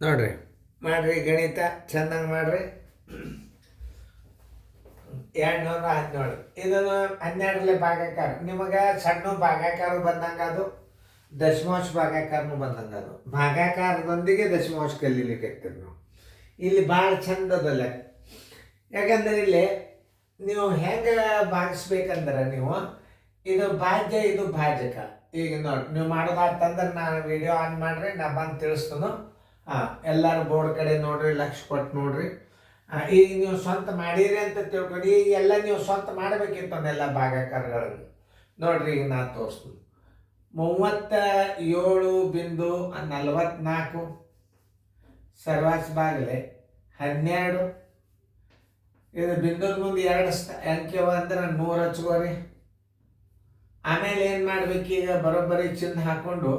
ನೋಡ್ರಿ ಮಾಡ್ರಿ ಗಣಿತ ಚೆನ್ನಾಗಿ ಮಾಡ್ರಿ. 217 ಇದನ್ನು 12ರಲ್ಲಿ ಭಾಗಾಕಾರ. ನಿಮಗೆ ಸಣ್ಣ ಭಾಗಾಕಾರ ಬಂದಂಗೆ ಅದು ದಶಮಾಂಶ ಭಾಗಾಕಾರನು ಬಂದಂಗೆ ಅದು ಭಾಗಾಕಾರದೊಂದಿಗೆ ದಶಮಾಂಶ ಕಲೀಲಿಕ್ಕೆ ನಾವು ಇಲ್ಲಿ ಭಾಳ ಚಂದದಲ್ಲ. ಯಾಕಂದ್ರೆ ಇಲ್ಲಿ ನೀವು ಹೆಂಗೆ ಭಾಗಿಸ್ಬೇಕಂದ್ರೆ ನೀವು ಇದು ಭಾಜ್ಯ ಇದು ಭಾಜಕ. ಈಗ ನೋಡಿ ನೀವು ಮಾಡೋದಾತಂದ್ರೆ ನಾನು ವಿಡಿಯೋ ಆನ್ ಮಾಡ್ರಿ, ನಾ ಬಂದು ತಿಳಿಸ್ತಾನು. ಎಲ್ಲರೂ ಬೋರ್ಡ್ ಕಡೆ ನೋಡ್ರಿ, ಲಕ್ಷ ಕೊಟ್ಟು ನೋಡ್ರಿ. ಈಗ ನೀವು ಸ್ವಂತ ಮಾಡೀರಿ ಅಂತ ತಿಳ್ಕೊಂಡು ಈಗ ಎಲ್ಲ ನೀವು ಸ್ವಂತ ಮಾಡಬೇಕಿತ್ತು ಅವನ್ನೆಲ್ಲ ಭಾಗಾಕಾರಗಳನ್ನು ನೋಡ್ರಿ. ಈಗ ನಾನು ತೋರಿಸ್ತೀನಿ. 37.44 ಸರ್ವಾಸ್ ಬಾಗಿಲೆ 12. ಇದು ಬಿಂದುದ ಮುಂದೆ 2 ಅಂಕೆ ಅಂದ್ರೆ 100 ಹಚ್ಕೋರಿ. ಆಮೇಲೆ ಏನು ಮಾಡ್ಬೇಕು, ಈಗ ಬರೋಬ್ಬರಿ ಚಿನ್ನ ಹಾಕ್ಕೊಂಡು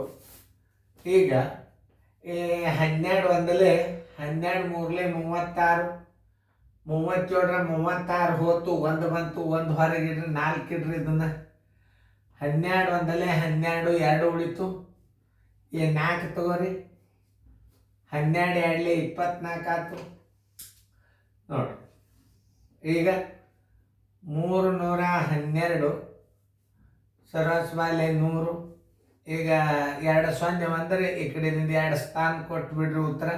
ಈಗ 12 ಒಂದಲೇ 12 ಮೂರಲೇ 36, 37ರ 36 ಹೋತು, 1 ಬಂತು, 1 ಹೊರಗಿಡ್ರಿ, 4 ಇಡ್ರಿ. ಇದನ್ನು 12 ಒಂದಲೇ 12, 2 ಉಳಿತು, 4 ತಗೋರಿ. 12 2ಲೇ 24 ಆಯ್ತು ನೋಡಿ. ಈಗ 312 ಸರ್ವಾಸ್ ಬಾಲೆ 100. ಈಗ 2 0 ಅಂದರೆ ಈ ಕಡೆಯಿಂದ 2 ಸ್ಥಾನ ಕೊಟ್ಟು ಬಿಡ್ರಿ. ಉತ್ತರ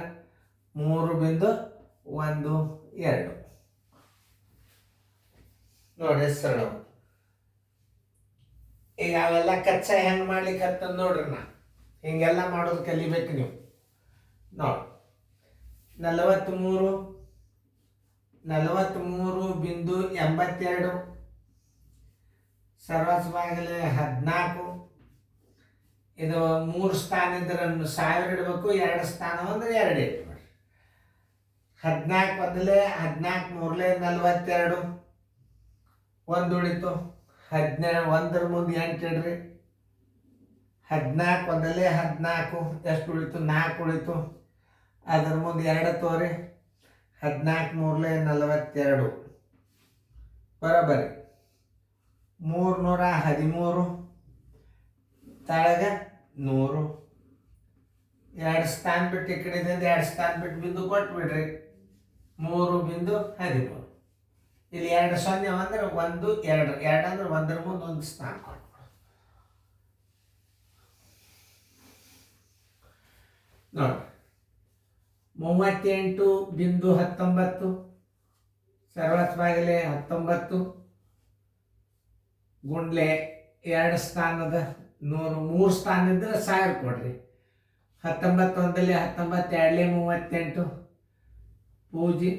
3.12 ನೋಡಿ ಸರಳ. ಈಗ ಅವೆಲ್ಲ ಕಚ್ಚಾ ಹೆಂಗೆ ಮಾಡ್ಲಿಕ್ಕೆ ನೋಡ್ರಿ. ನಾ ಹಿಂಗೆಲ್ಲ ಮಾಡೋದು ಕಲಿಬೇಕು ನೀವು ನೋಡಿ. 43.82 ಸರ್ವಾಸ್ ಬಾಗಿಲೆ 14. ಇದು 3 ಸ್ಥಾನ ಇದ್ರೆ 1000 ಇಡಬೇಕು, 2 ಸ್ಥಾನ ಅಂದ್ರೆ 2 ಇಟ್ಬಿಡ್ರಿ. 14 ಒಂದಲೇ 14 ಮೂರಲೇ 42, 1 ಉಳಿತು. 1ರ ಮುಂದೆ 8 ಇಡ್ರಿ. 14 ಒಂದಲೇ 14 ಎಷ್ಟು ಉಳಿತು, 4 ಉಳಿತು. ಅದ್ರ ಮುಂದೆ 2 ತೋರಿ. 14 ಮೂರಲೇ 42 ಬರೋಬ್ಬರಿ 313 ತಳಗ 100. 2 ಸ್ಥಾನ ಬಿಟ್ಟು ಈ ಕಡೆಯಿಂದ 2 ಸ್ಥಾನ ಬಿಟ್ಟು ಬಿಂದು ಕೊಟ್ಟು ಬಿಡ್ರಿ. 3.13 ಇಲ್ಲಿ 2 0 ಅಂದ್ರೆ 1 2 2 ಅಂದ್ರೆ 1ರ ಮುಂದೆ 1 ಸ್ಥಾನ ಕೊಟ್ಟು ನೋಡಿ. 38.19 ಸರ್ವಾಸ್ ಬಾಗಿಲೆ 19 ಗುಂಡ್ಲೆ 2 ಸ್ಥಾನದ 100. 3 ಸ್ಥಾನ ಇದ್ರೆ 1000 ಕೊಡ್ರಿ. 19 ಒಂದಲೇ 19, 2ಲೇ 38 ಪೂಜಿ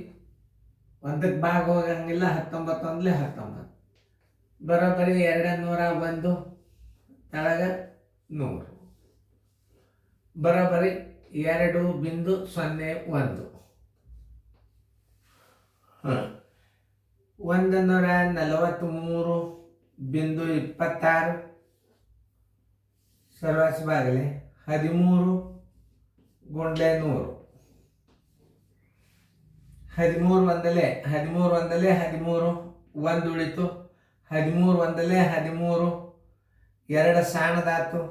1ಕ್ಕೆ ಭಾಗ ಹೋಗಂಗಿಲ್ಲ. 19 ಒಂದಲೇ 19 ಬರೋಬ್ಬರಿ 201 ತಳಗ 100 ಬರೋಬ್ಬರಿ 2.01. 143.26 ಸರ್ವಾಸ್ ಬಾಗಿಲೆ 13 ಗುಂಡ್ಲೆ 100. 13 ಒಂದಲೇ 13, 1 ಉಳಿತು. 13 ಒಂದಲೇ 13, 2 ಸಾಣದಾತು,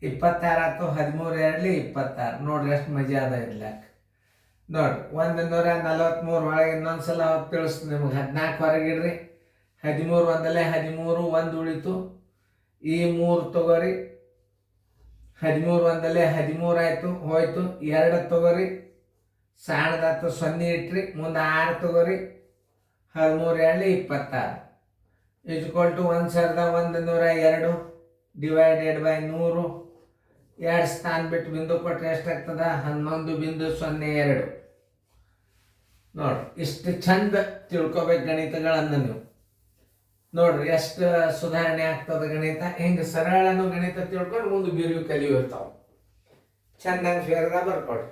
26 ಆಯ್ತು. 13 2ಲೇ 26 ನೋಡ್ರಿ ಎಷ್ಟು ಮಜಾ ಅದ ಇರ್ಲಾಕ ನೋಡ್ರಿ. 143 ಒಳಗೆ ಇನ್ನೊಂದ್ಸಲ ತಿಳಿಸ್ತೀನಿ ನಿಮ್ಗೆ. 14 ಹೊರಗಿಡ್ರಿ. 13 ಒಂದಲೇ 13, 1 ಉಳಿತು. ಈ 3 ತಗೋರಿ. 13 ಒಂದಲೇ 13 ಆಯ್ತು, ಹೋಯ್ತು. 2 ತಗೋರಿ, ಸಾಣದಾತು, 0 ಇಟ್ರಿ. ಮುಂದೆ 6 ತಗೋರಿ. 13 2ಲೇ 26 = 1102 ಡಿವೈಡೆಡ್ ಬೈ 100. 2 ಸ್ಥಾನ ಬಿಟ್ಟು ಬಿಂದು ಕೊಟ್ಟರೆ ಎಷ್ಟಾಗ್ತದ, 11.02 ನೋಡ್ರಿ. ಇಷ್ಟು ಚಂದ ತಿಳ್ಕೊಬೇಕು ಗಣಿತಗಳನ್ನು ನೀವು ನೋಡ್ರಿ. ಎಷ್ಟು ಸುಧಾರಣೆ ಆಗ್ತದ ಗಣಿತ. ಹಿಂಗೆ ಸರಳನು ಗಣಿತ ತಿಳ್ಕೊಂಡು ಮುಂದೆ ಬಿರಿವು ಕಲಿಯು ಇರ್ತಾವ. ಚಂದಂಗೆ ಫೇರ್ದ ಬರ್ಕೊಡ್ರಿ.